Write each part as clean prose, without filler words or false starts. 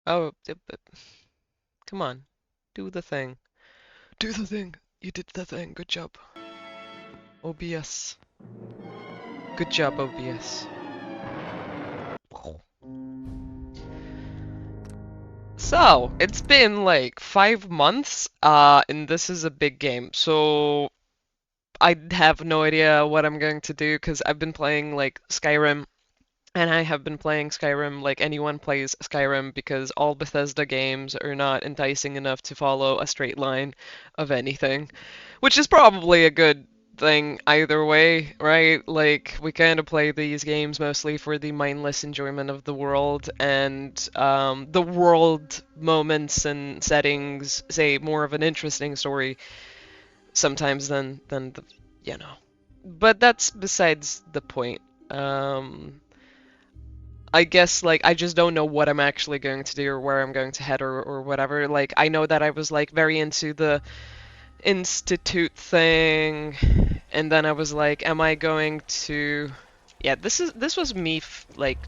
Oh, come on. Do the thing. Do the thing. You did the thing. Good job. OBS. Good job, OBS. So, it's been like 5 months, and this is a big game. So, I have no idea what I'm going to do because I've been playing like Skyrim, and I have been playing Skyrim like anyone plays Skyrim because all Bethesda games are not enticing enough to follow a straight line of anything, which is probably a good thing either way, right? Like, we kind of play these games mostly for the mindless enjoyment of the world, and the world moments and settings say more of an interesting story sometimes than the, you know. But that's besides the point. Um, I guess like I just don't know what I'm actually going to do or where I'm going to head or whatever. Like I know that I was like very into the institute thing, and then I was like, am I going to? Yeah, this was me like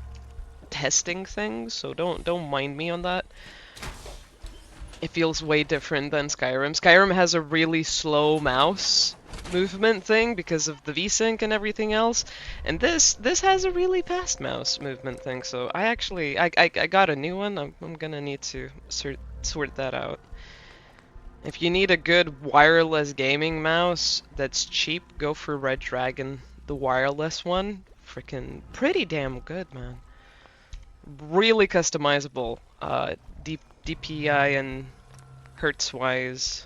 testing things, so don't mind me on that. It feels way different than Skyrim. Skyrim has a really slow mouse movement thing because of the VSync and everything else, and this has a really fast mouse movement thing. So I actually I got a new one. I'm gonna need to sort that out. If you need a good wireless gaming mouse that's cheap, go for Red Dragon, the wireless one. Freaking pretty damn good, man. Really customizable, DPI and hertz wise,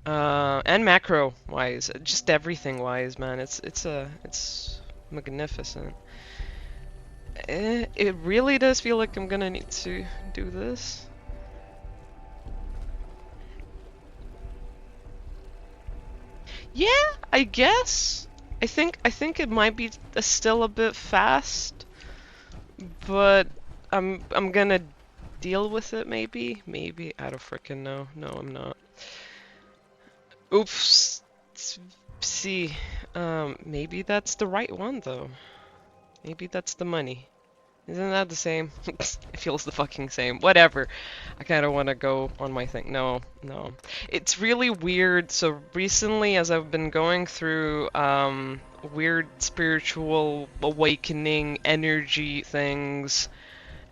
and macro wise, just everything wise, man. It's magnificent. It really does feel like I'm gonna need to do this. Yeah, I guess. I think it might be still a bit fast, but I'm gonna deal with it maybe. Maybe I don't frickin' know. No, I'm not. Oops. See, maybe that's the right one though. Maybe that's the money. Isn't that the same? It feels the fucking same. Whatever. I kind of want to go on my thing. No, no. It's really weird. So recently, as I've been going through weird spiritual awakening energy things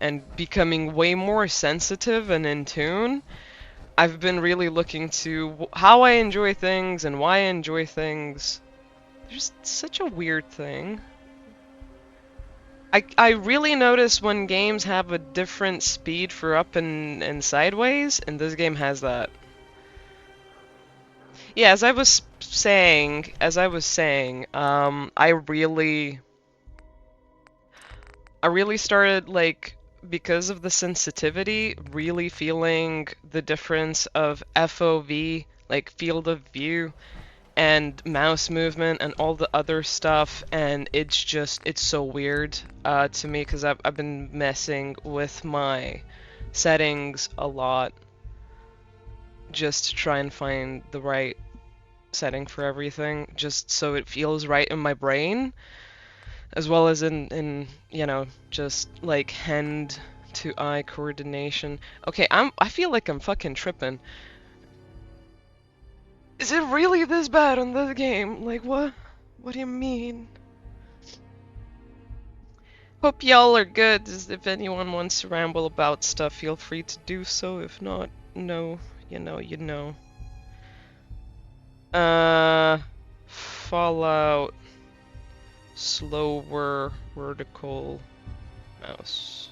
and becoming way more sensitive and in tune, I've been really looking to how I enjoy things and why I enjoy things. There's such a weird thing. I really notice when games have a different speed for up and sideways, and this game has that. Yeah, as I was saying, I really started like because of the sensitivity, really feeling the difference of FOV, like field of view, and mouse movement and all the other stuff, and it's so weird to me because I've been messing with my settings a lot just to try and find the right setting for everything just so it feels right in my brain as well as in just like hand to eye coordination. Okay, I feel like I'm fucking tripping. Is it really this bad on this game? Like, what do you mean? Hope y'all are good. If anyone wants to ramble about stuff, feel free to do so. If not, no, you know. Fallout, slower vertical mouse.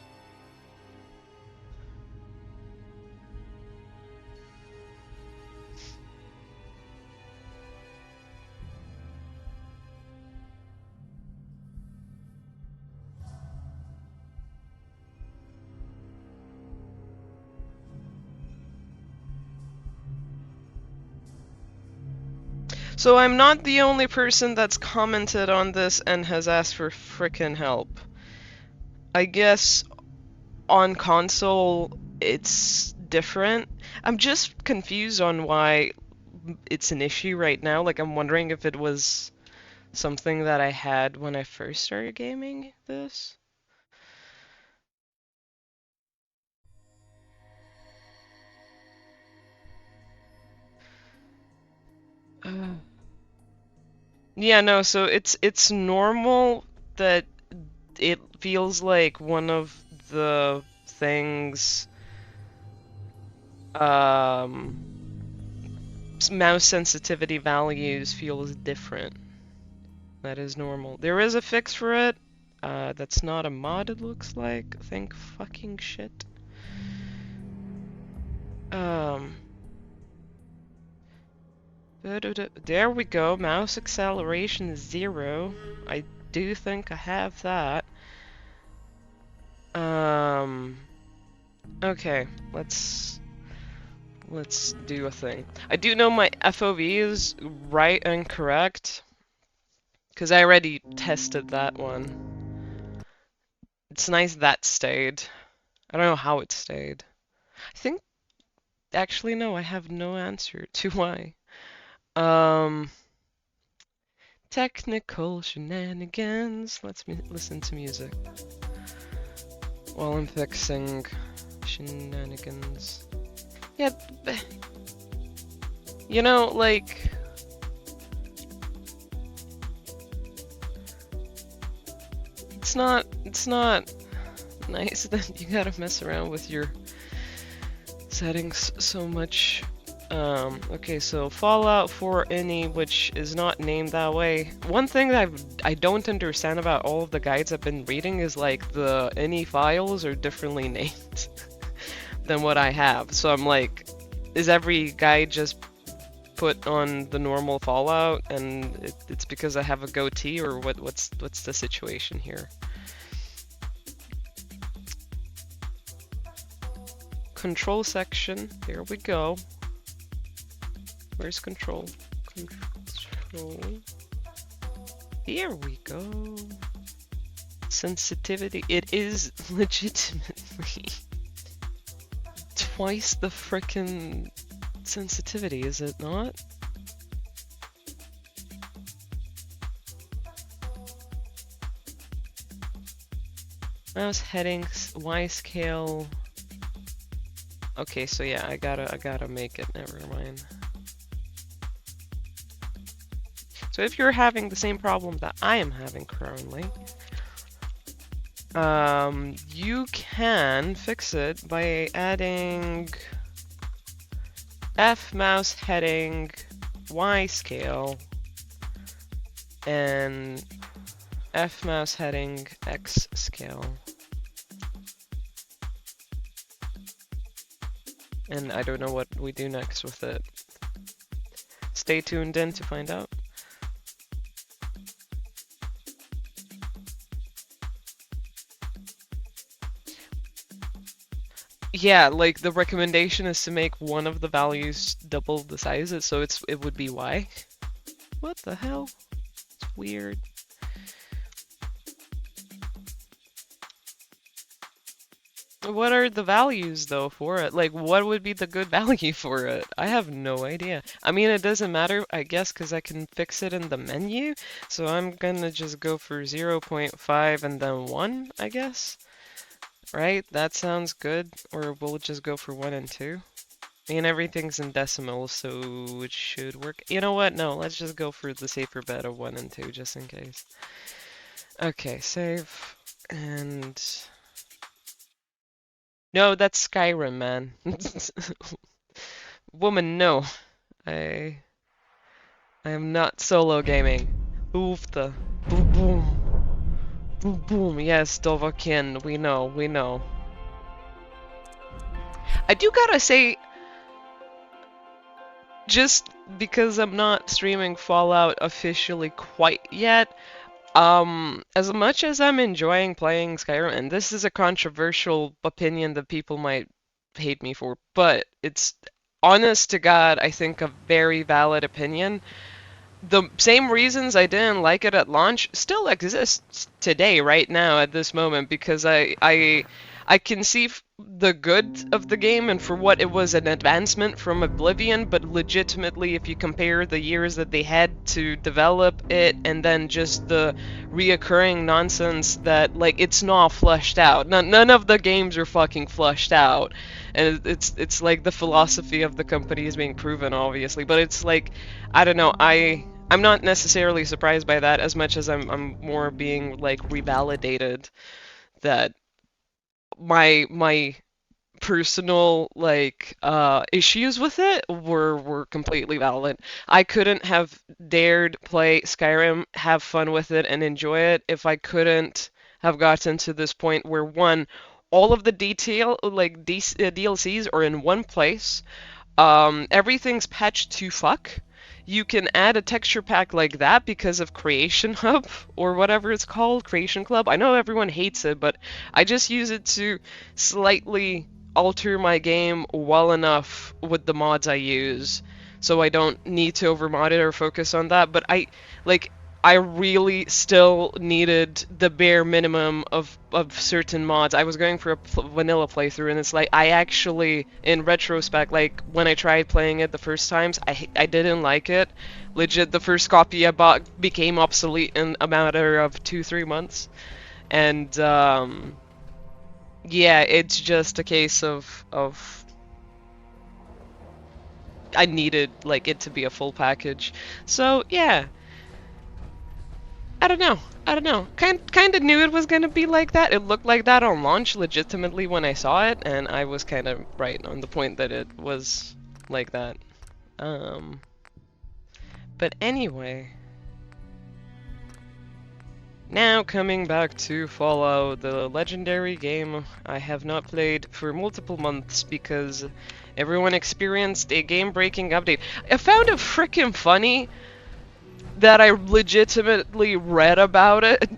So I'm not the only person that's commented on this and has asked for frickin' help. I guess on console it's different. I'm just confused on why it's an issue right now. Like, I'm wondering if it was something that I had when I first started gaming this. Yeah, no, so it's normal that it feels like one of the things um mouse sensitivity values feels different. That is normal. There is a fix for it. That's not a mod, it looks like. Thank fucking shit. Um, there we go. Mouse acceleration 0. I do think I have that. Okay, let's do a thing. I do know my FOV is right and correct, because I already tested that one. It's nice that stayed. I don't know how it stayed. I think, actually, no, I have no answer to why. Um, Technical shenanigans. Let's listen to music while I'm fixing shenanigans. Yeah, you know, like, it's not nice that you gotta mess around with your settings so much. Okay, so Fallout 4 Any, which is not named that way. One thing that I don't understand about all of the guides I've been reading is like the Any files are differently named than what I have. So I'm like, is every guide just put on the normal Fallout and it's because I have a goatee, or what's the situation here? Control section, here we go. Where's control? Control. Here we go. Sensitivity. It is legitimately twice the frickin' sensitivity, is it not? Mouse headings, Y scale. Okay, so yeah, I gotta make it. Never mind. So if you're having the same problem that I am having currently, you can fix it by adding F mouse heading, Y scale, and F mouse heading, X scale. And I don't know what we do next with it. Stay tuned in to find out. Yeah, like the recommendation is to make one of the values double the size, so it would be Y. What the hell? It's weird. What are the values though for it? Like, what would be the good value for it? I have no idea. I mean, it doesn't matter, I guess, because I can fix it in the menu. So I'm gonna just go for 0.5 and then 1, I guess. Right? That sounds good. Or we'll just go for 1 and 2. I mean, everything's in decimals, so it should work. You know what? No, let's just go for the safer bet of 1 and 2, just in case. Okay, save. And... No, that's Skyrim, man. Woman, no. I am not solo gaming. Oofta. Boom boom. Boom boom. Yes, Dovahkiin, we know, we know. I do gotta say, just because I'm not streaming Fallout officially quite yet, as much as I'm enjoying playing Skyrim, and this is a controversial opinion that people might hate me for, but it's honest to God, I think a very valid opinion. The same reasons I didn't like it at launch still exists today, right now, at this moment, because I can see the good of the game and for what it was an advancement from Oblivion, but legitimately, if you compare the years that they had to develop it and then just the reoccurring nonsense that, like, it's not fleshed out. None of the games are fucking fleshed out. and it's like the philosophy of the company is being proven, obviously. But it's like, I don't know, I'm not necessarily surprised by that as much as I'm more being like revalidated that my personal like issues with it were completely valid. I couldn't have dared play Skyrim, have fun with it and enjoy it if I couldn't have gotten to this point where one, all of the detail like these DLCs are in one place. Everything's patched to fuck. You can add a texture pack like that because of Creation Hub or whatever it's called, Creation Club. I know everyone hates it, but I just use it to slightly alter my game well enough with the mods I use, so I don't need to overmod it or focus on that. But like I really still needed the bare minimum of certain mods. I was going for a vanilla playthrough, and it's like I actually, in retrospect, like when I tried playing it the first times, I didn't like it. Legit, the first copy I bought became obsolete in a matter of 2-3 months, and yeah, it's just a case of I needed like it to be a full package. So yeah, I don't know. I don't know. Kind of knew it was gonna be like that. It looked like that on launch legitimately when I saw it, and I was kind of right on the point that it was like that. Um, but anyway, now coming back to Fallout, the legendary game I have not played for multiple months because everyone experienced a game-breaking update. I found it freaking funny that I legitimately read about it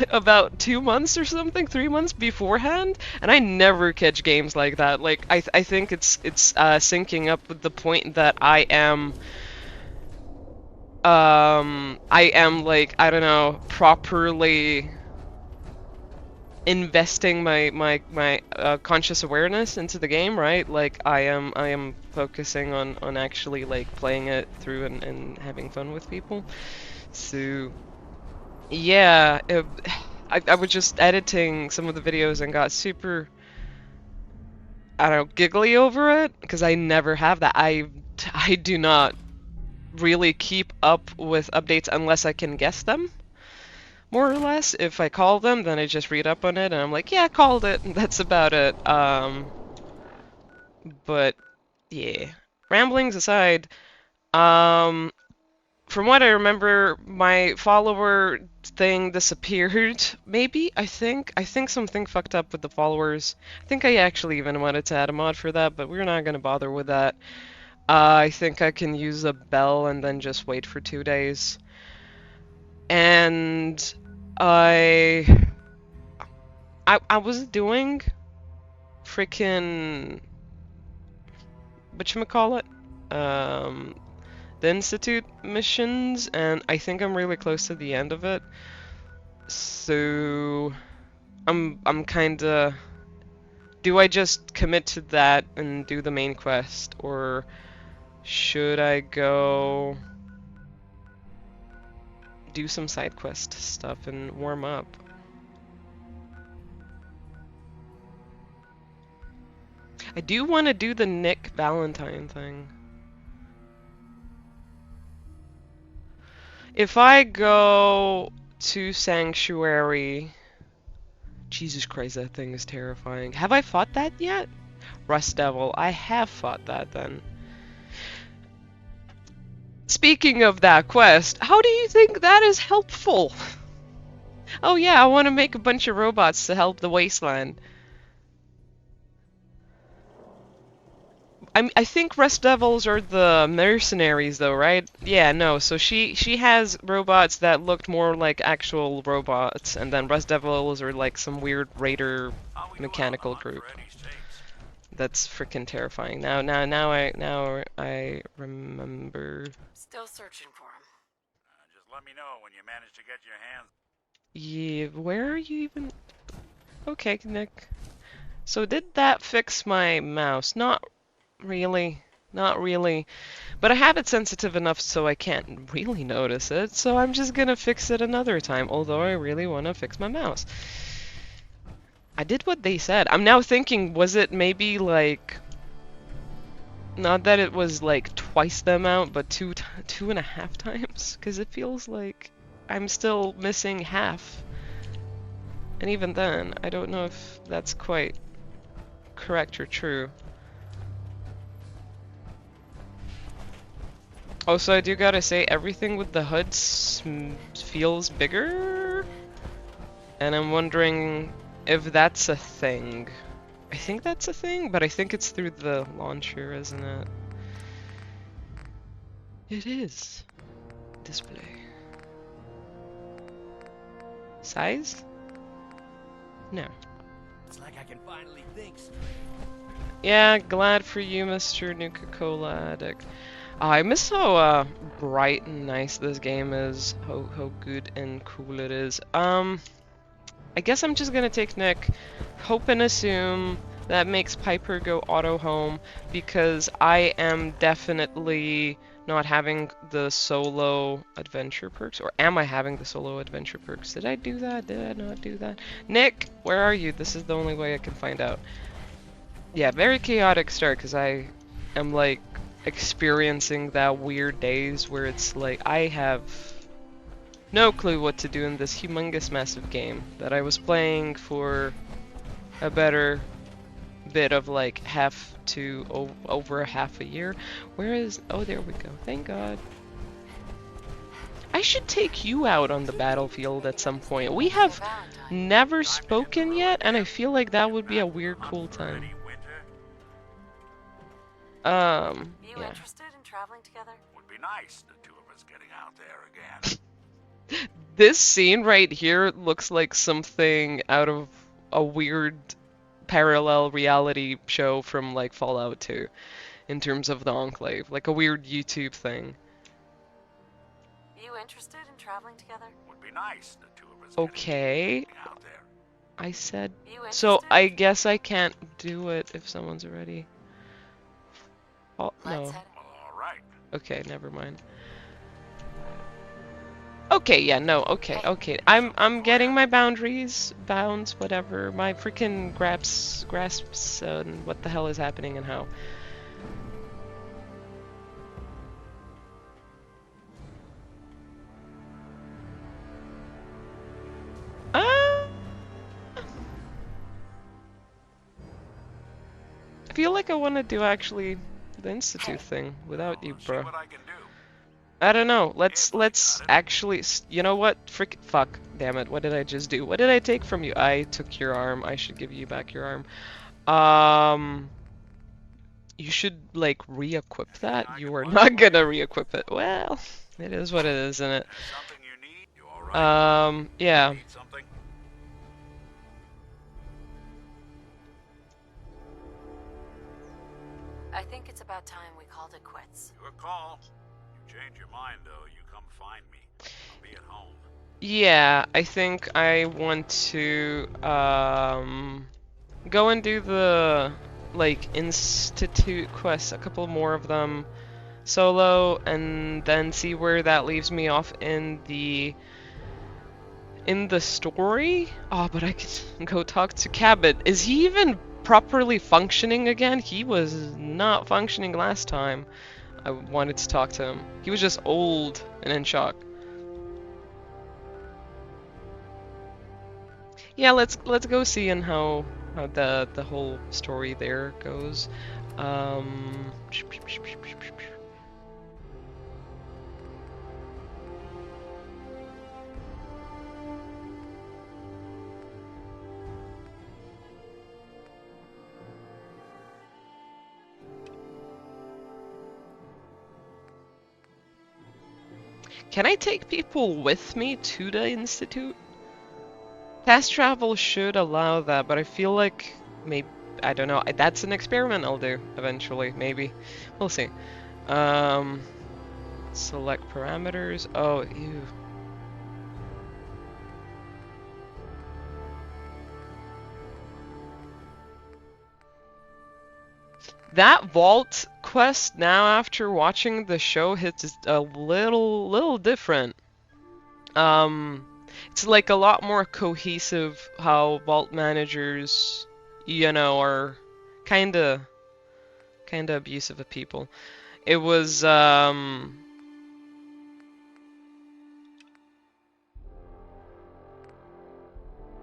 about 2 months or something, 3 months beforehand, and I never catch games like that. Like I think it's syncing up with the point that I am like, I don't know, properly investing my conscious awareness into the game, right? Like I am focusing on actually like playing it through and having fun with people. So yeah, I was just editing some of the videos and got super, I don't know, giggly over it because I never have that. I do not really keep up with updates unless I can guess them. More or less. If I call them, then I just read up on it and I'm like, yeah, I called it. That's about it. But yeah. Ramblings aside, um, from what I remember, my follower thing disappeared. Maybe, I think something fucked up with the followers. I think I actually even wanted to add a mod for that, but we're not gonna bother with that. I think I can use a bell and then just wait for 2 days. And I I was doing freaking whatchamacallit? Um the Institute missions, and I think I'm really close to the end of it. So I'm kinda, do I just commit to that and do the main quest, or should I go do some side quest stuff and warm up? I do want to do the Nick Valentine thing. If I go to Sanctuary... Jesus Christ, that thing is terrifying. Have I fought that yet? Rust Devil. I have fought that then. Speaking of that quest, how do you think that is helpful? Oh yeah, I want to make a bunch of robots to help the wasteland. I think Rust Devils are the mercenaries though, right? Yeah, no, so she has robots that looked more like actual robots, and then Rust Devils are like some weird raider mechanical group. That's freaking terrifying. Now I remember. Still searching for him. Just let me know when you manage to get your hands. Yeah, where are you even? Okay, Nick. So did that fix my mouse? Not really. Not really. But I have it sensitive enough so I can't really notice it, so I'm just gonna fix it another time, although I really want to fix my mouse. I did what they said. I'm now thinking, was it maybe like, not that it was like twice the amount, but 2.5 times? Because it feels like I'm still missing half. And even then, I don't know if that's quite correct or true. Also, I do gotta say, everything with the hood feels bigger. And I'm wondering if that's a thing. I think that's a thing, but I think it's through the launcher, isn't it? It is. Display. Size? No. It's like I can finally think straight. Yeah, glad for you, Mr. Nuka-Cola Addict. I miss how bright and nice this game is. How good and cool it is. I guess I'm just gonna take Nick, hope and assume that makes Piper go auto home, because I am definitely not having the solo adventure perks. Or am I having the solo adventure perks? Did I do that? Did I not do that? Nick, where are you? This is the only way I can find out. Yeah, very chaotic start, because I am like experiencing that weird days where it's like I have no clue what to do in this humongous massive game that I was playing for a better bit of like half to over a half a year. Where is... Oh, there we go. Thank God. I should take you out on the battlefield at some point. We have never spoken yet, and I feel like that would be a weird, cool time. You Yeah. interested in traveling together? would be nice, the two of us getting out there again. This scene right here looks like something out of a weird parallel reality show from like Fallout 2 in terms of the Enclave, like a weird YouTube thing. You interested in traveling together? Would be nice, the two of us Okay, getting out there. I said. You interested? So I guess I can't do it if someone's ready. Oh, no. Let's head. Well, all right. Okay, never mind. Okay, yeah, no, okay, okay. I'm getting my boundaries, bounds, whatever. My freaking grasps, and what the hell is happening and how. I feel like I want to do actually the Institute thing without you, See bro. what I can do. I don't know. Let's actually. You know what? Fuck. Damn it. What did I just do? What did I take from you? I took your arm. I should give you back your arm. You should like re-equip that. You are not gonna re-equip it. Well, it is what it is, isn't it? There's something you need? You all right? Yeah. Need something? I think it's about time we called it quits. Your call. You change your mind, though, you come find me. I'll be at home. Yeah, I think I want to go and do the like institute quests, a couple more of them solo, and then see where that leaves me off in the story. Oh, but I could go talk to Cabot. Is he even properly functioning again? He was not functioning last time I wanted to talk to him. He was just old and in shock. Yeah, let's go see and how the whole story there goes. Can I take people with me to the Institute? Fast travel should allow that, but I feel like maybe, I don't know. That's an experiment I'll do eventually, maybe. We'll see. Select parameters. Oh, ew. That vault quest now after watching the show hits a little different. it's like a lot more cohesive how vault managers, you know, are kinda kinda abusive of people. It was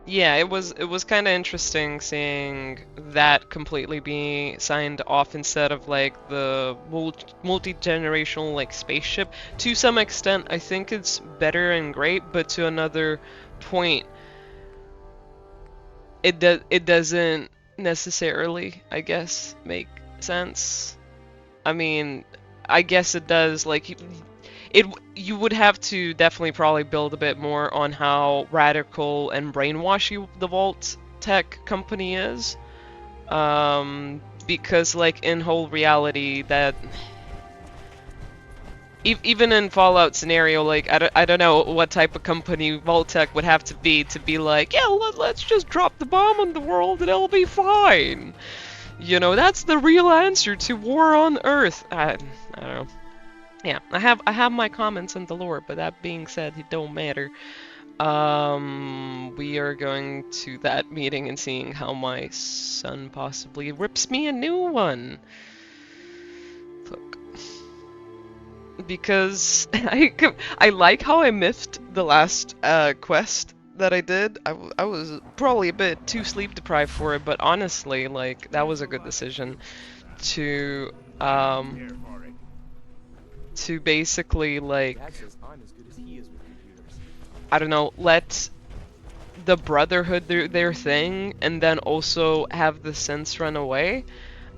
yeah, it was kind of interesting seeing that completely be signed off instead of like the multi-generational like spaceship. To some extent, I think it's better and great, but to another point, it doesn't necessarily, I guess, make sense. I mean, I guess it does. Like it, you would have to definitely probably build a bit more on how radical and brainwashy the Vault Tech company is. Because like in whole reality, that even in Fallout scenario, like I don't know what type of company Vault-Tec would have to be like, yeah, let's just drop the bomb on the world and it'll be fine. You know, that's the real answer to war on Earth. I don't know. Yeah, I have my comments on the lore, but that being said, it don't matter. We are going to that meeting and seeing how my son possibly rips me a new one. Fuck. Because I like how I missed the last quest that I did. I was probably a bit too sleep deprived for it, but honestly, like that was a good decision to um basically like Dad says I'm as good as he is with computers. I don't know, let the Brotherhood do their thing and then also have the sense run away.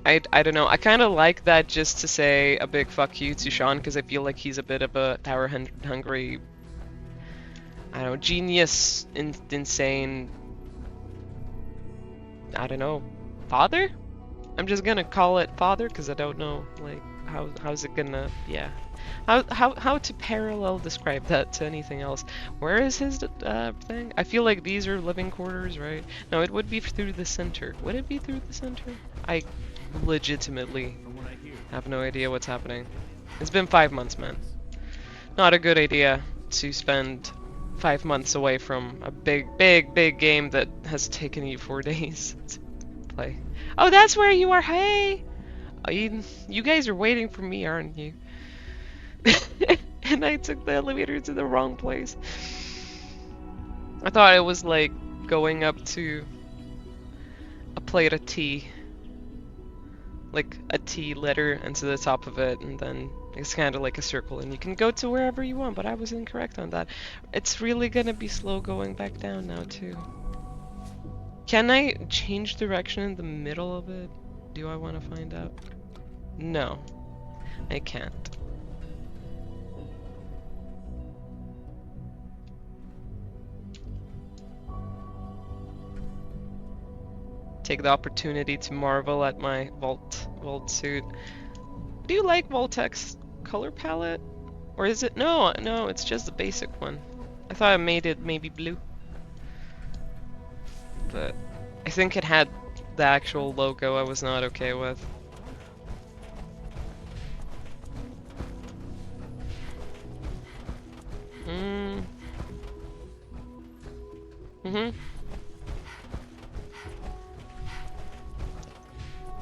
I don't know. I kind of like that just to say a big fuck you to Sean because I feel like he's a bit of a power hungry, I don't know, genius, insane, I don't know, father? I'm just gonna call it father because I don't know, like, how's it gonna, yeah. How to parallel describe that to anything else? Where is his thing? I feel like these are living quarters, right? No, it would be through the center. Would it be through the center? I legitimately have no idea what's happening. It's been 5 months, man. Not a good idea to spend 5 months away from a big game that has taken you 4 days to play. Oh, that's where you are. Hey, oh, you guys are waiting for me, aren't you? And I took the elevator to the wrong place. I thought it was like going up to a plate of tea. Like a T letter and to the top of it, and then it's kind of like a circle, and you can go to wherever you want, but I was incorrect on that. It's really gonna be slow going back down now, too. Can I change direction in the middle of it? Do I want to find out? No, I can't. Take the opportunity to marvel at my vault suit. Do you like Vault-Tec's color palette? Or is it? No, it's just the basic one. I thought I made it maybe blue. But I think it had the actual logo I was not okay with.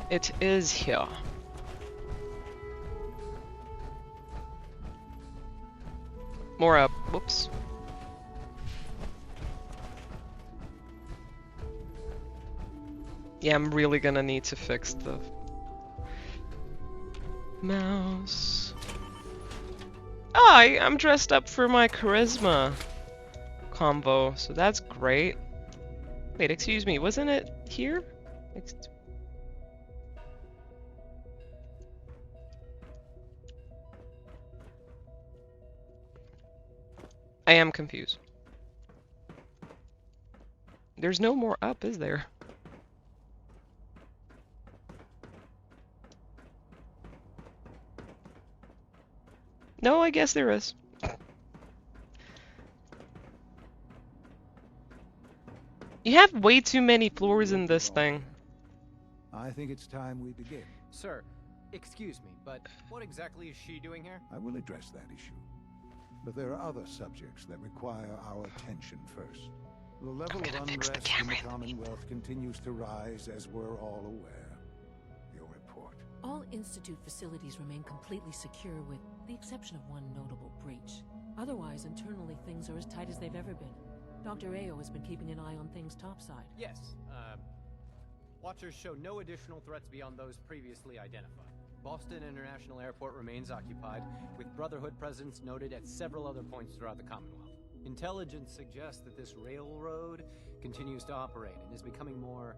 It is here. More up. Whoops. Yeah, I'm really gonna need to fix the mouse. Oh, I'm dressed up for my charisma combo, so that's great. Wait, excuse me, wasn't it here? I am confused. There's no more up, is there? No, I guess there is. You have way too many floors in this thing. I think it's time we begin. Sir, excuse me, but what exactly is she doing here? I will address that issue. But there are other subjects that require our attention first. The level of gonna fix the unrest in camera the in the Commonwealth continues to rise, as we're all aware. Your report. All Institute facilities remain completely secure with the exception of one notable breach. Otherwise, internally things are as tight as they've ever been. Dr. Ao has been keeping an eye on things topside. Yes, Watchers show no additional threats beyond those previously identified. Boston International Airport remains occupied, with Brotherhood presence noted at several other points throughout the Commonwealth. Intelligence suggests that this railroad continues to operate and is becoming more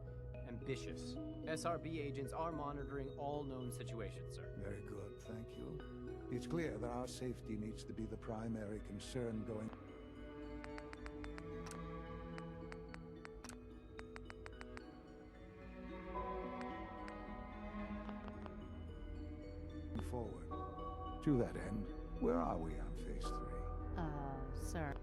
ambitious. SRB agents are monitoring all known situations, sir. Very good, thank you. It's clear that our safety needs to be the primary concern going forward. To that end, where are we on Phase 3? Sir.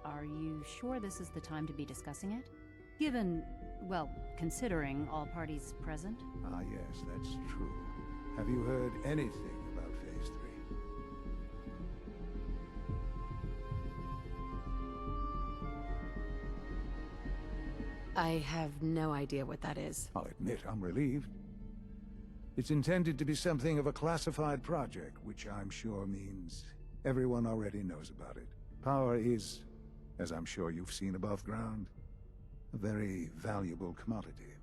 Are you sure this is the time to be discussing it? Given, well, considering all parties present? Ah, yes, that's true. Have you heard anything about Phase 3? I have no idea what that is. I'll admit I'm relieved. It's intended to be something of a classified project, which I'm sure means everyone already knows about it. Power is, as I'm sure you've seen above ground, a very valuable commodity.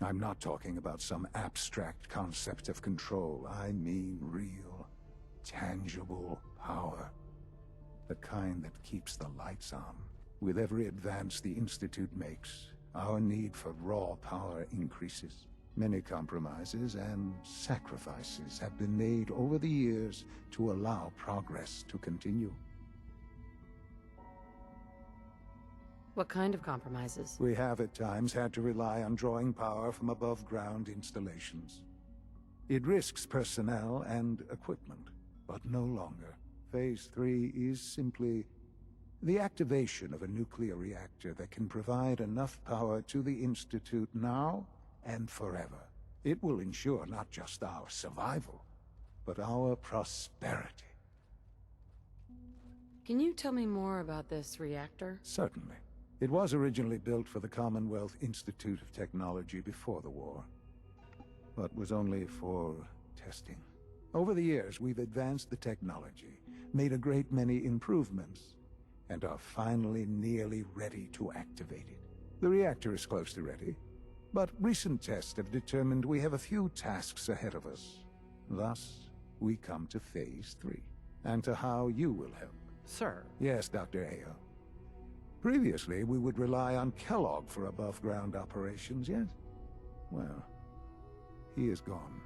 I'm not talking about some abstract concept of control. I mean real, tangible power. The kind that keeps the lights on. With every advance the Institute makes, our need for raw power increases. Many compromises and sacrifices have been made over the years to allow progress to continue. What kind of compromises? We have at times had to rely on drawing power from above-ground installations. It risks personnel and equipment, but no longer. Phase 3 is simply the activation of a nuclear reactor that can provide enough power to the Institute now and forever. It will ensure not just our survival, but our prosperity. Can you tell me more about this reactor? Certainly. It was originally built for the Commonwealth Institute of Technology before the war, but was only for testing. Over the years, we've advanced the technology, made a great many improvements, and are finally nearly ready to activate it. The reactor is close to ready, but recent tests have determined we have a few tasks ahead of us. Thus, we come to Phase 3, and to how you will help. Sir. Yes, Dr. Ao. Previously, we would rely on Kellogg for above-ground operations, yes? Well, he is gone.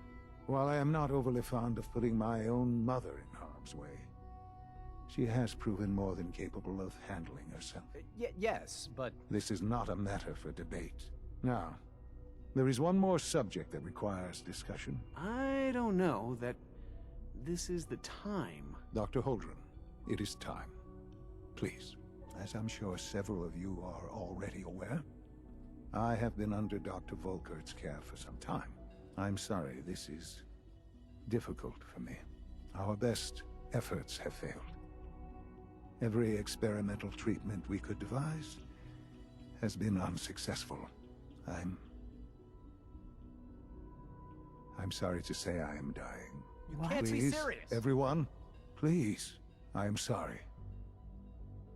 While I am not overly fond of putting my own mother in harm's way, she has proven more than capable of handling herself. Yes, but... This is not a matter for debate. Now, there is one more subject that requires discussion. I don't know that this is the time. Dr. Holdren, it is time. Please. As I'm sure several of you are already aware, I have been under Dr. Volkert's care for some time. I'm sorry, this is difficult for me. Our best efforts have failed. Every experimental treatment we could devise has been unsuccessful. I'm sorry to say I am dying. You can't be Please, serious! everyone, please, I am sorry.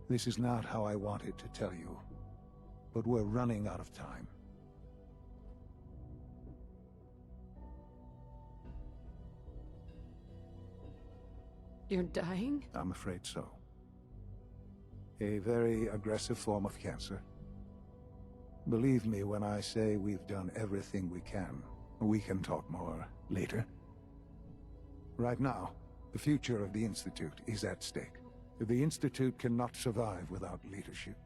This is not how I wanted to tell you, but we're running out of time. You're dying? I'm afraid so. A very aggressive form of cancer. Believe me when I say we've done everything we can. We can talk more later. Right now, the future of the Institute is at stake. The Institute cannot survive without leadership.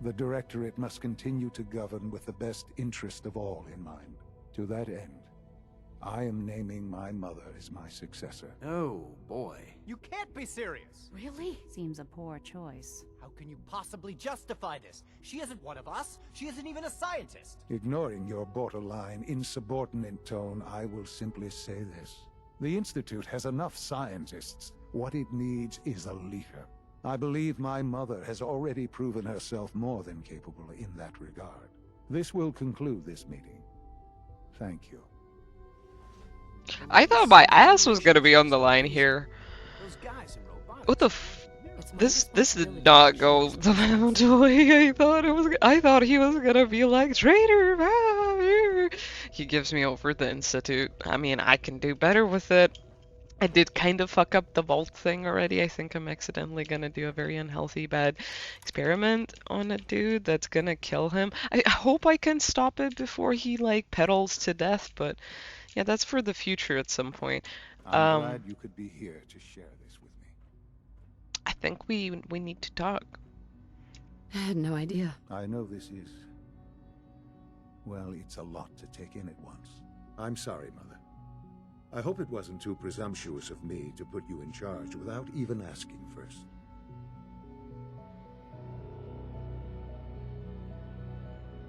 The Directorate must continue to govern with the best interest of all in mind. To that end, I am naming my mother as my successor. Oh, boy. You can't be serious! Really? Seems a poor choice. How can you possibly justify this? She isn't one of us. She isn't even a scientist. Ignoring your borderline, insubordinate tone, I will simply say this. The Institute has enough scientists. What it needs is a leader. I believe my mother has already proven herself more than capable in that regard. This will conclude this meeting. Thank you. I thought my ass was gonna be on the line here. Those guys in robotics. What the f- It's my This responsibility did not to go ensure the this way I thought it was. I thought he was gonna be like traitor. He gives me over the Institute. I mean, I can do better with it. I did kind of fuck up the vault thing already. I think I'm accidentally gonna do a very unhealthy, bad experiment on a dude that's gonna kill him. I hope I can stop it before he like pedals to death, but yeah, that's for the future at some point. I'm glad you could be here to share this with me. I think we need to talk. I had no idea. I know this is... well, it's a lot to take in at once. I'm sorry, Mother. I hope it wasn't too presumptuous of me to put you in charge without even asking first.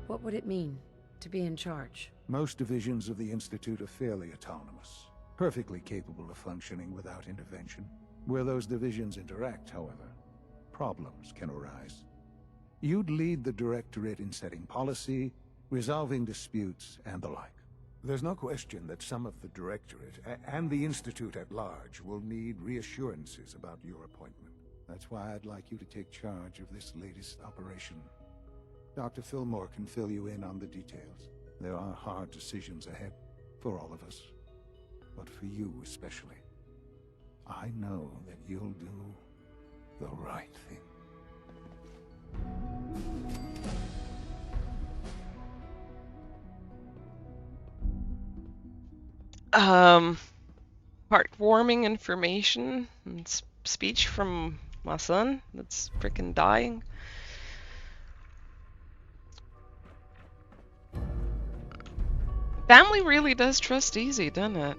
What would it mean to be in charge? Most divisions of the Institute are fairly autonomous, perfectly capable of functioning without intervention. Where those divisions interact, however, problems can arise. You'd lead the Directorate in setting policy, resolving disputes, and the like. There's no question that some of the Directorate, and the Institute at large, will need reassurances about your appointment. That's why I'd like you to take charge of this latest operation. Dr. Fillmore can fill you in on the details. There are hard decisions ahead, for all of us. But for you especially. I know that you'll do the right thing. Heartwarming information and speech from my son that's freaking dying. Family really does trust easy, doesn't it?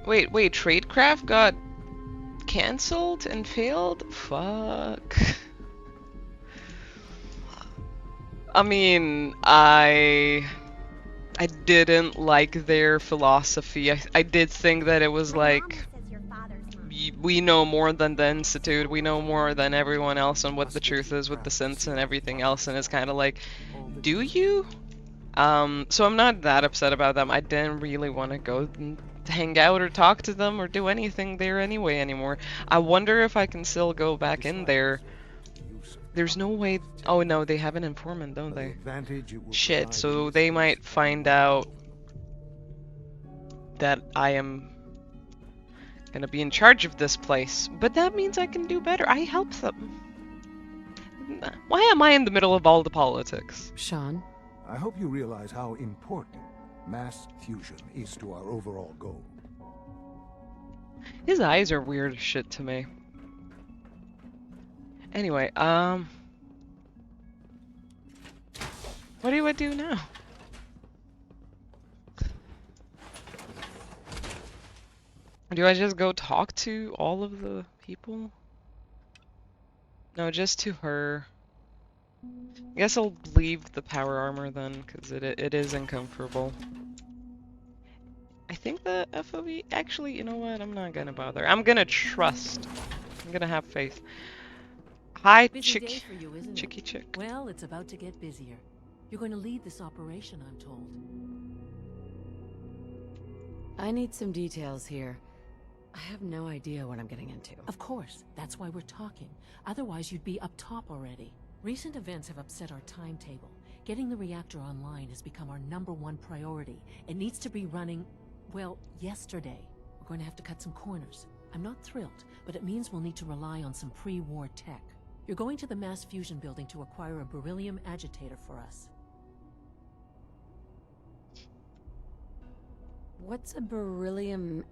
Wait, Tradecraft got cancelled and failed? Fuck. I mean, I didn't like their philosophy. I did think that it was like, we know more than the Institute, we know more than everyone else on what the truth is with the synths and everything else, and it's kind of like, do you? So I'm not that upset about them. I didn't really want to go and hang out or talk to them or do anything there anymore. I wonder if I can still go back in there. There's no way... Oh no, they have an informant, don't they? Shit, so they might find out that I am gonna be in charge of this place. But that means I can do better. I help them. Why am I in the middle of all the politics? Sean? I hope you realize how important mass fusion is to our overall goal. His eyes are weird as shit to me. Anyway, what do I do now? Do I just go talk to all of the people? No, just to her. I guess I'll leave the power armor then, because it is uncomfortable. I think the FOV... Actually, you know what? I'm not gonna bother. I'm gonna trust. I'm gonna have faith. Hi, Busy day for you, isn't it? Chicky chick. Well, it's about to get busier. You're going to lead this operation, I'm told. I need some details here. I have no idea what I'm getting into. Of course, that's why we're talking. Otherwise, you'd be up top already. Recent events have upset our timetable. Getting the reactor online has become our #1 priority. It needs to be running, well, yesterday. We're going to have to cut some corners. I'm not thrilled, but it means we'll need to rely on some pre-war tech. You're going to the mass fusion building to acquire a beryllium agitator for us. What's a beryllium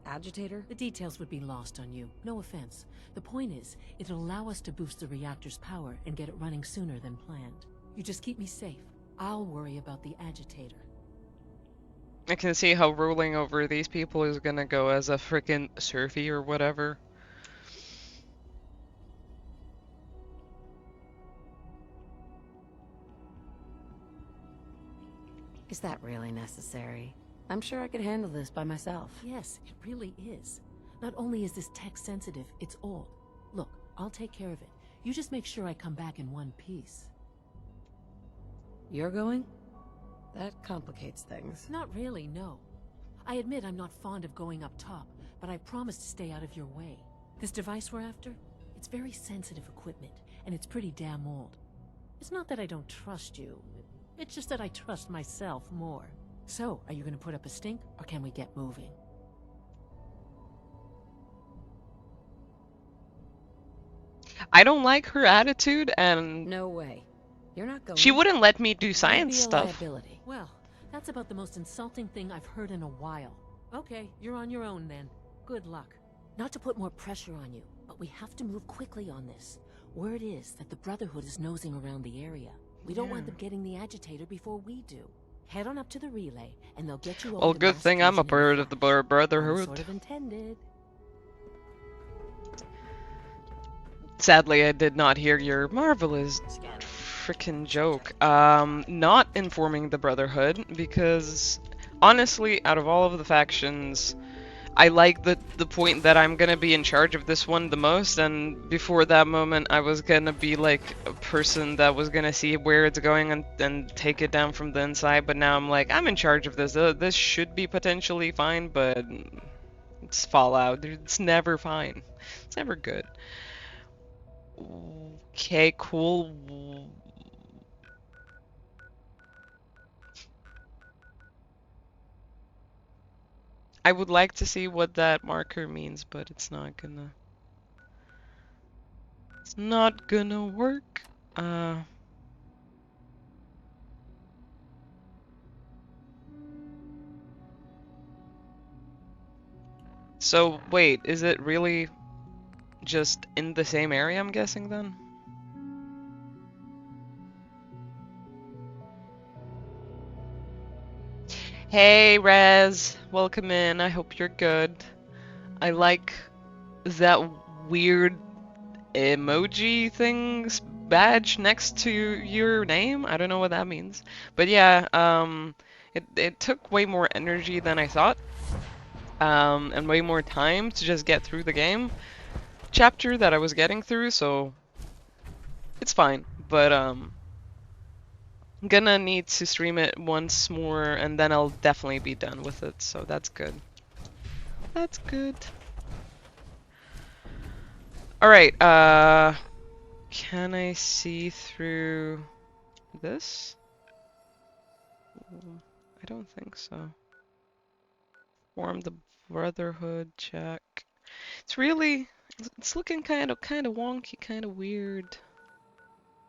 agitator? The details would be lost on you. No offense. The point is, it'll allow us to boost the reactor's power and get it running sooner than planned. You just keep me safe. I'll worry about the agitator. I can see how ruling over these people is gonna go as a freaking surfy or whatever. Is that really necessary? I'm sure I could handle this by myself. Yes, it really is. Not only is this tech sensitive, it's old. Look, I'll take care of it. You just make sure I come back in one piece. You're going? That complicates things. Not really, no. I admit I'm not fond of going up top, but I promise to stay out of your way. This device we're after? It's very sensitive equipment, and it's pretty damn old. It's not that I don't trust you. It's just that I trust myself more. So, are you gonna put up a stink, or can we get moving? I don't like her attitude, and No way. You're not going. she wouldn't let me do You'd science be a stuff. liability. Well, that's about the most insulting thing I've heard in a while. Okay, you're on your own then. Good luck. Not to put more pressure on you, but we have to move quickly on this. Word is that the Brotherhood is nosing around the area. We don't want them getting the agitator before we do. Head on up to the relay, and they'll get you over Well, to good mass thing I'm a fusion in part of the flash. Pun Brotherhood. sort of intended. Sadly, I did not hear your marvelous freaking joke. Not informing the Brotherhood, because honestly, out of all of the factions, I like the point that I'm gonna be in charge of this one the most, and before that moment I was gonna be like a person that was gonna see where it's going and take it down from the inside, but now I'm like, I'm in charge of this. This should be potentially fine, but it's Fallout. It's never fine. It's never good. Okay, cool. I would like to see what that marker means, but it's not gonna work. So wait, is it really just in the same area, I'm guessing then? Hey Rez, welcome in. I hope you're good. I like that weird emoji things badge next to your name. I don't know what that means. But yeah, it took way more energy than I thought. And way more time to just get through the game chapter that I was getting through, so it's fine. But I'm gonna need to stream it once more and then I'll definitely be done with it, so that's good. That's good. Alright, can I see through this? I don't think so. Form the Brotherhood check. It's looking kind of wonky, kind of weird.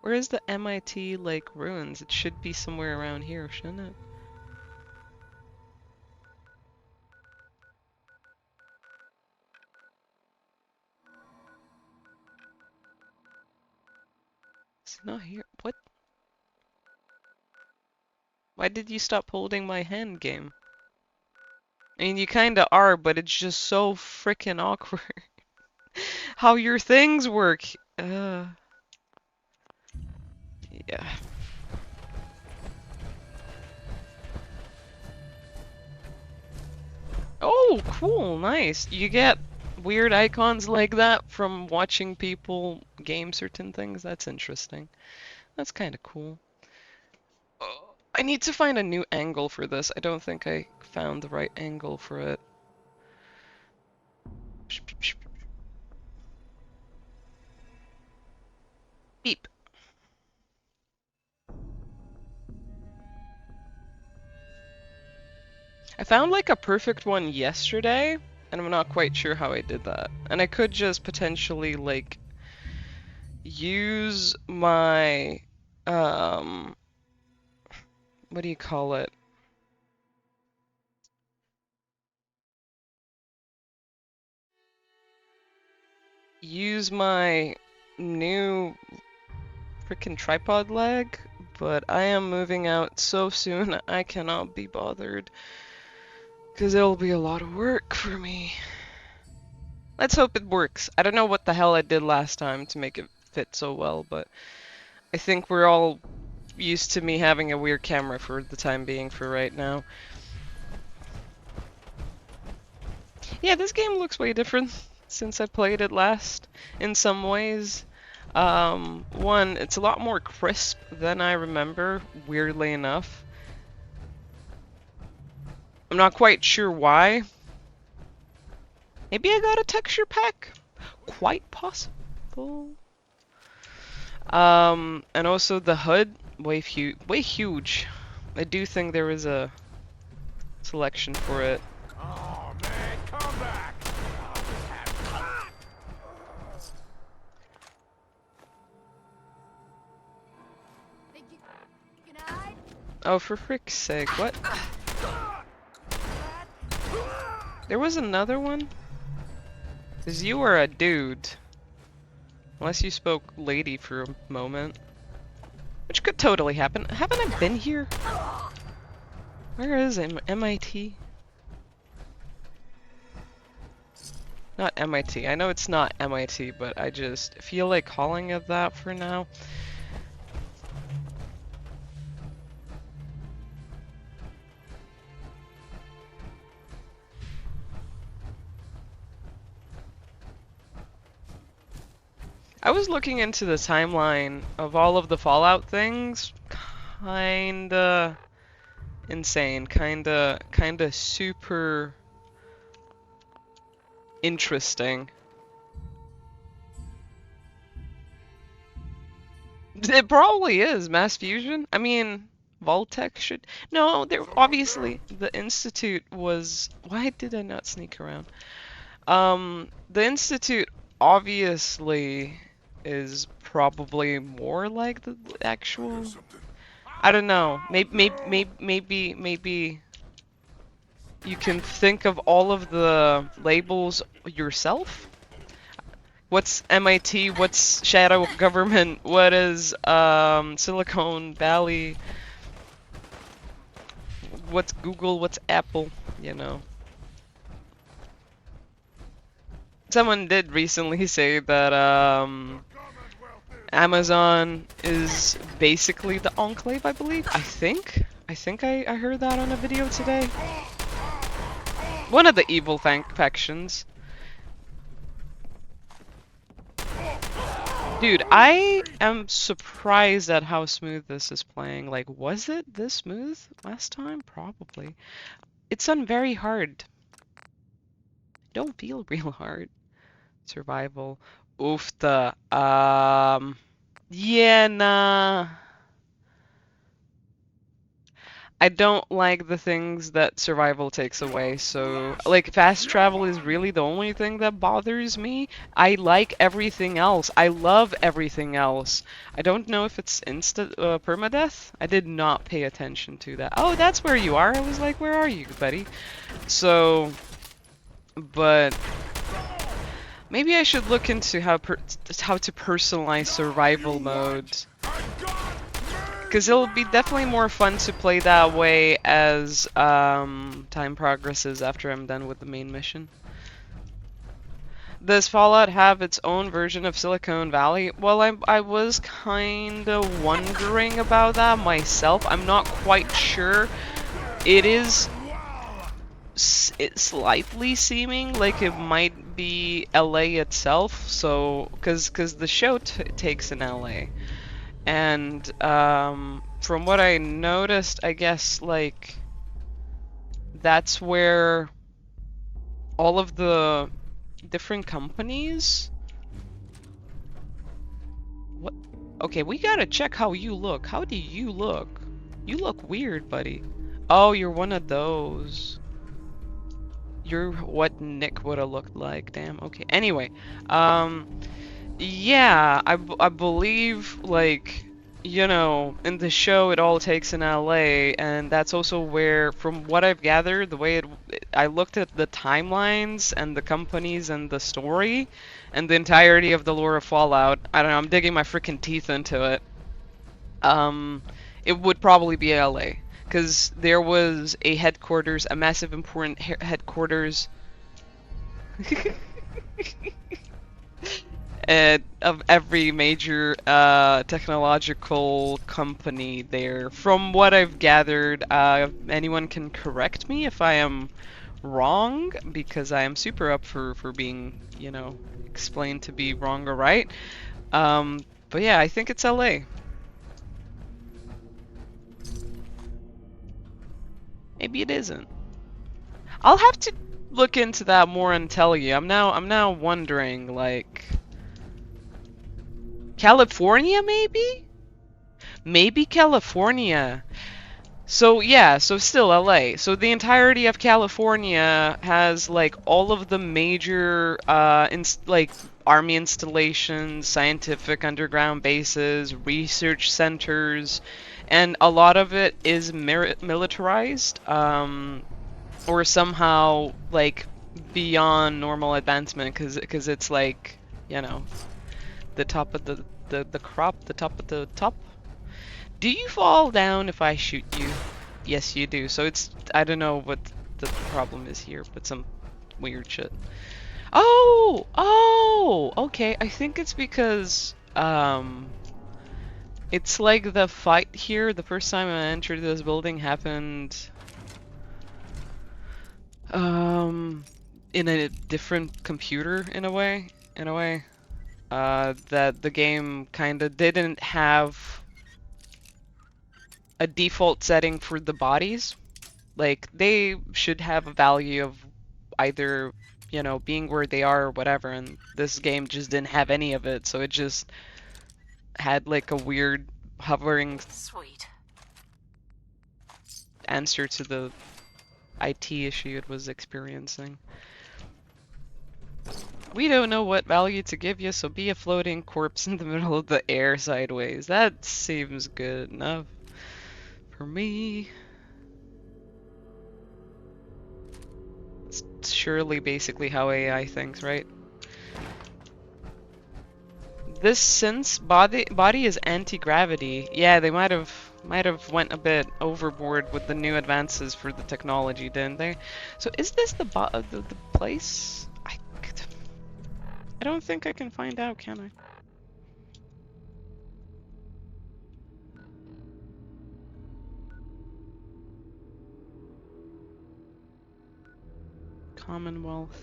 Where is the MIT like ruins? It should be somewhere around here, shouldn't it? Is it not here? What? Why did you stop holding my hand, game? I mean, you kinda are, but it's just so freaking awkward. How your things work. Yeah. Oh, cool, nice. You get weird icons like that from watching people game certain things. That's interesting. That's kind of cool. I need to find a new angle for this. I don't think I found the right angle for it. Beep. I found like a perfect one yesterday, and I'm not quite sure how I did that. And I could just potentially like use my what do you call it? Use my new freaking tripod leg, but I am moving out so soon I cannot be bothered. Because it'll be a lot of work for me. Let's hope it works. I don't know what the hell I did last time to make it fit so well, but I think we're all used to me having a weird camera for the time being for right now. Yeah, this game looks way different since I played it last in some ways. One, it's a lot more crisp than I remember, weirdly enough. I'm not quite sure why. Maybe I got a texture pack? Quite possible. And also the HUD, way huge. I do think there is a selection for it. Oh man, come back! Oh, for frick's sake, what? There was another one? 'Cause you were a dude. Unless you spoke lady for a moment. Which could totally happen. Haven't I been here? Where is MIT? Not MIT. I know it's not MIT, but I just feel like calling it that for now. I was looking into the timeline of all of the Fallout things. Kinda insane. Kinda super interesting. It probably is mass fusion. I mean, Vault-Tec should. No, there obviously the Institute was. Why did I not sneak around? The Institute obviously is probably more like the actual. I don't know. Maybe you can think of all of the labels yourself. What's MIT? What's shadow government? What is Silicon Valley? What's Google? What's Apple? You know. Someone did recently say that Amazon is basically the Enclave, I believe. I think I heard that on a video today. One of the evil factions. Dude, I am surprised at how smooth this is playing. Like, was it this smooth last time? Probably. It's done very hard. Don't feel real hard. Survival. Oofta. Yeah, nah. I don't like the things that survival takes away, so like fast travel is really the only thing that bothers me. I like everything else. I love everything else. I don't know if it's instant permadeath. I did not pay attention to that. Oh, that's where you are. I was like, where are you, buddy? So, but maybe I should look into how to personalize survival mode. Because it'll be definitely more fun to play that way as time progresses after I'm done with the main mission. Does Fallout have its own version of Silicon Valley? Well, I was kinda wondering about that myself. I'm not quite sure. It is slightly seeming like it might be LA itself, so because the show takes in LA. And from what I noticed, I guess like that's where all of the different companies. What? Okay, we gotta check how you look. How do you look? You look weird, buddy. Oh, you're one of those. You're what Nick would have looked like. Damn. Okay. Anyway, yeah, I believe, like, you know, in the show it all takes in LA, and that's also where, from what I've gathered, the way I looked at the timelines and the companies and the story and the entirety of the lore of Fallout. I don't know, I'm digging my freaking teeth into it. It would probably be LA. because there was a headquarters, a massive important headquarters of every major technological company there. From what I've gathered, anyone can correct me if I am wrong, because I am super up for being, you know, explained to be wrong or right. But yeah, I think it's LA. Maybe it isn't. I'll have to look into that more and tell you. I'm now wondering, like, California maybe? Maybe California. So yeah, so still LA. So the entirety of California has like all of the major like army installations, scientific underground bases, research centers, and a lot of it is militarized, or somehow like beyond normal advancement, because it's like, you know, the top of the crop, the top of the top. Do you fall down if I shoot you? Yes, you do. So it's, I don't know what the problem is here, but some weird shit. Oh! Oh! Okay, I think it's because, it's like the fight here, the first time I entered this building happened, in a different computer in a way, that the game kinda didn't have a default setting for the bodies. Like, they should have a value of either, you know, being where they are or whatever, and this game just didn't have any of it, so it just had like a weird hovering Sweet. answer to the IT issue it was experiencing. We don't know what value to give you, so be a floating corpse in the middle of the air sideways. That seems good enough for me. It's surely basically how AI thinks, right? This synth's body is anti-gravity. Yeah, they might have went a bit overboard with the new advances for the technology, didn't they? So is this the place? I don't think I can find out, can I? Commonwealth.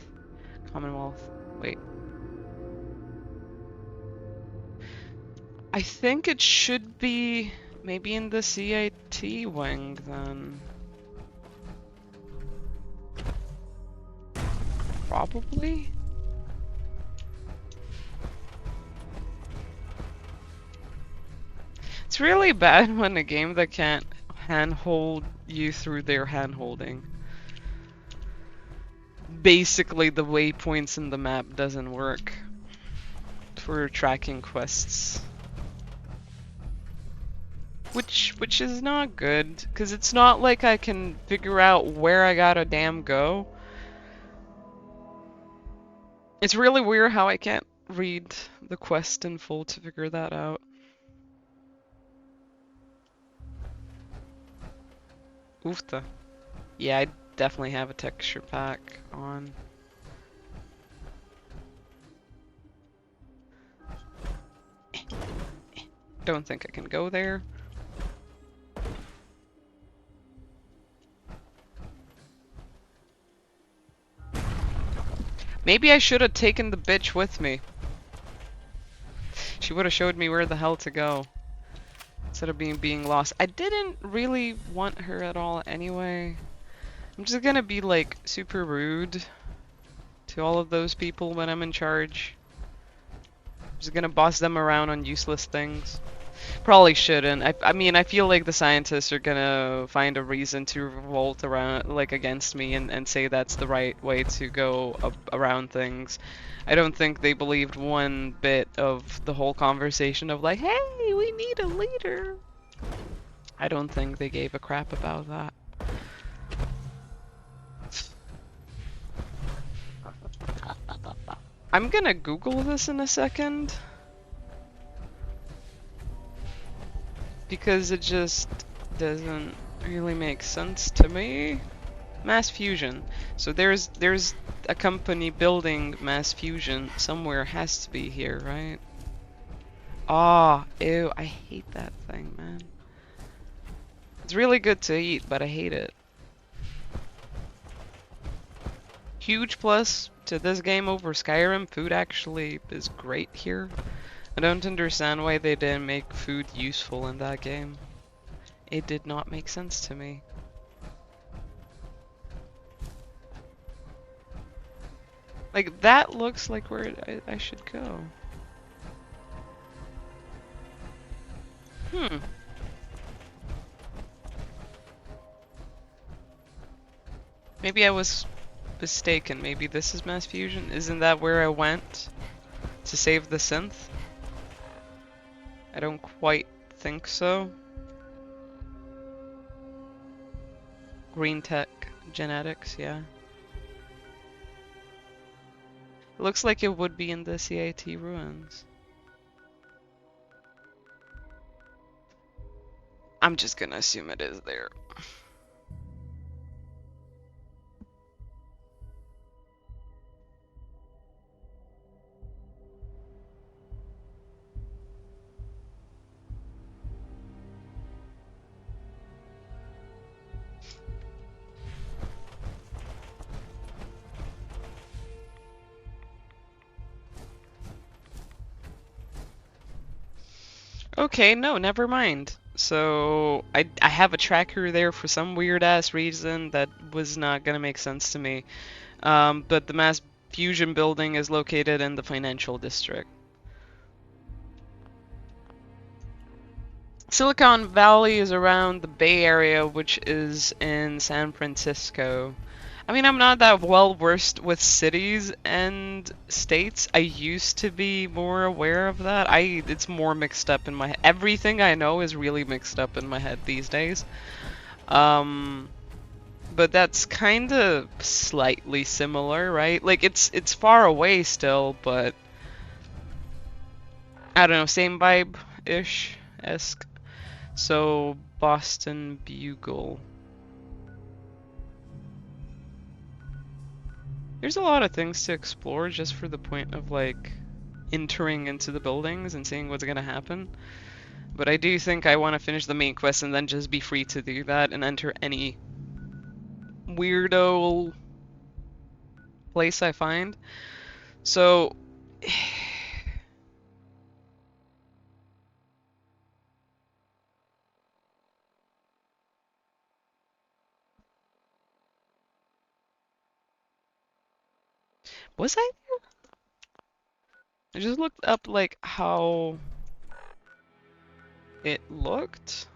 Wait. I think it should be maybe in the CIT wing then. Probably? It's really bad when a game that can't handhold you through their handholding. Basically, the waypoints in the map doesn't work for tracking quests. Which is not good, because it's not like I can figure out where I gotta damn go. It's really weird how I can't read the quest in full to figure that out. Oofta. Yeah, I definitely have a texture pack on. Don't think I can go there. Maybe I should have taken the bitch with me. She would have showed me where the hell to go, instead of being lost. I didn't really want her at all anyway. I'm just gonna be like super rude to all of those people when I'm in charge. I'm just gonna boss them around on useless things. Probably shouldn't. I mean, I feel like the scientists are gonna find a reason to revolt around, like, against me and say that's the right way to go around things. I don't think they believed one bit of the whole conversation of like, hey, we need a leader. I don't think they gave a crap about that. I'm gonna Google this in a second, because it just doesn't really makes sense to me. Mass fusion. So there's a company building mass fusion somewhere. Has to be here, right? Ah, ew, I hate that thing, man. It's really good to eat, but I hate it. Huge plus to this game over Skyrim, food actually is great here. I don't understand why they didn't make food useful in that game. It did not make sense to me. Like, that looks like where I should go. Hmm. Maybe I was mistaken. Maybe this is mass fusion? Isn't that where I went to save the synth? I don't quite think so. Green tech genetics, yeah. It looks like it would be in the CIT ruins. I'm just gonna assume it is there. Okay, no, never mind. So I have a tracker there for some weird ass reason that was not gonna make sense to me. But the mass fusion building is located in the financial district. Silicon Valley is around the Bay Area, which is in San Francisco. I mean, I'm not that well versed with cities and states. I used to be more aware of that. It's more mixed up in my head. Everything I know is really mixed up in my head these days. But that's kind of slightly similar, right? Like it's far away still, but I don't know, same vibe-ish, esque. So Boston Bugle. There's a lot of things to explore just for the point of like entering into the buildings and seeing what's gonna happen. But I do think I want to finish the main quest and then just be free to do that and enter any weirdo place I find. So was I there? I just looked up like how it looked.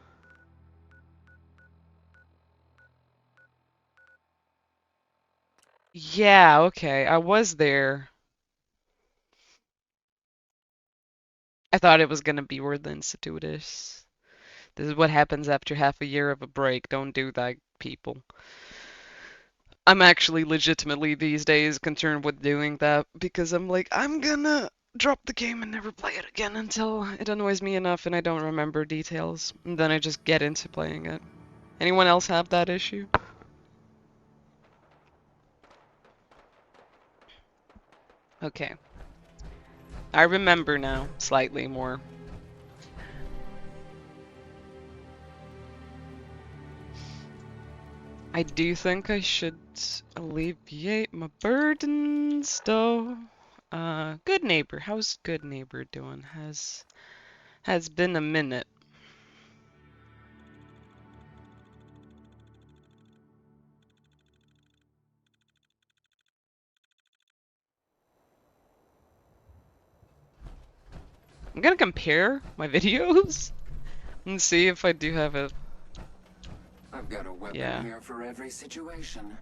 Yeah, okay, I was there. I thought it was gonna be where the institute is. This is what happens after half a year of a break. Don't do that, people. I'm actually legitimately these days concerned with doing that because I'm like, I'm gonna drop the game and never play it again until it annoys me enough and I don't remember details. And then I just get into playing it. Anyone else have that issue? Okay. I remember now, slightly more. I do think I should alleviate my burdens, though. Good neighbor, how's good neighbor doing? Has been a minute. I'm gonna compare my videos and see if I do have a. I've got a weapon here for every situation.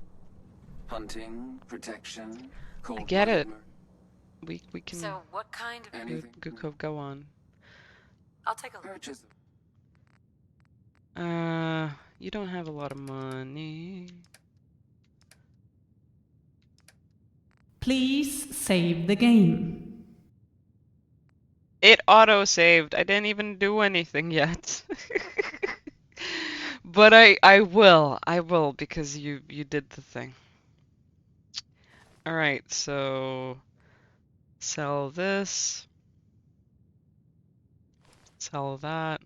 Hunting, protection, cold I get it. blooded We can. So, what kind of... anything. Go on. I'll take a look. Purchase. You don't have a lot of money. Please save the game. It auto-saved. I didn't even do anything yet. But I will because you did the thing. All right, so sell this, sell that.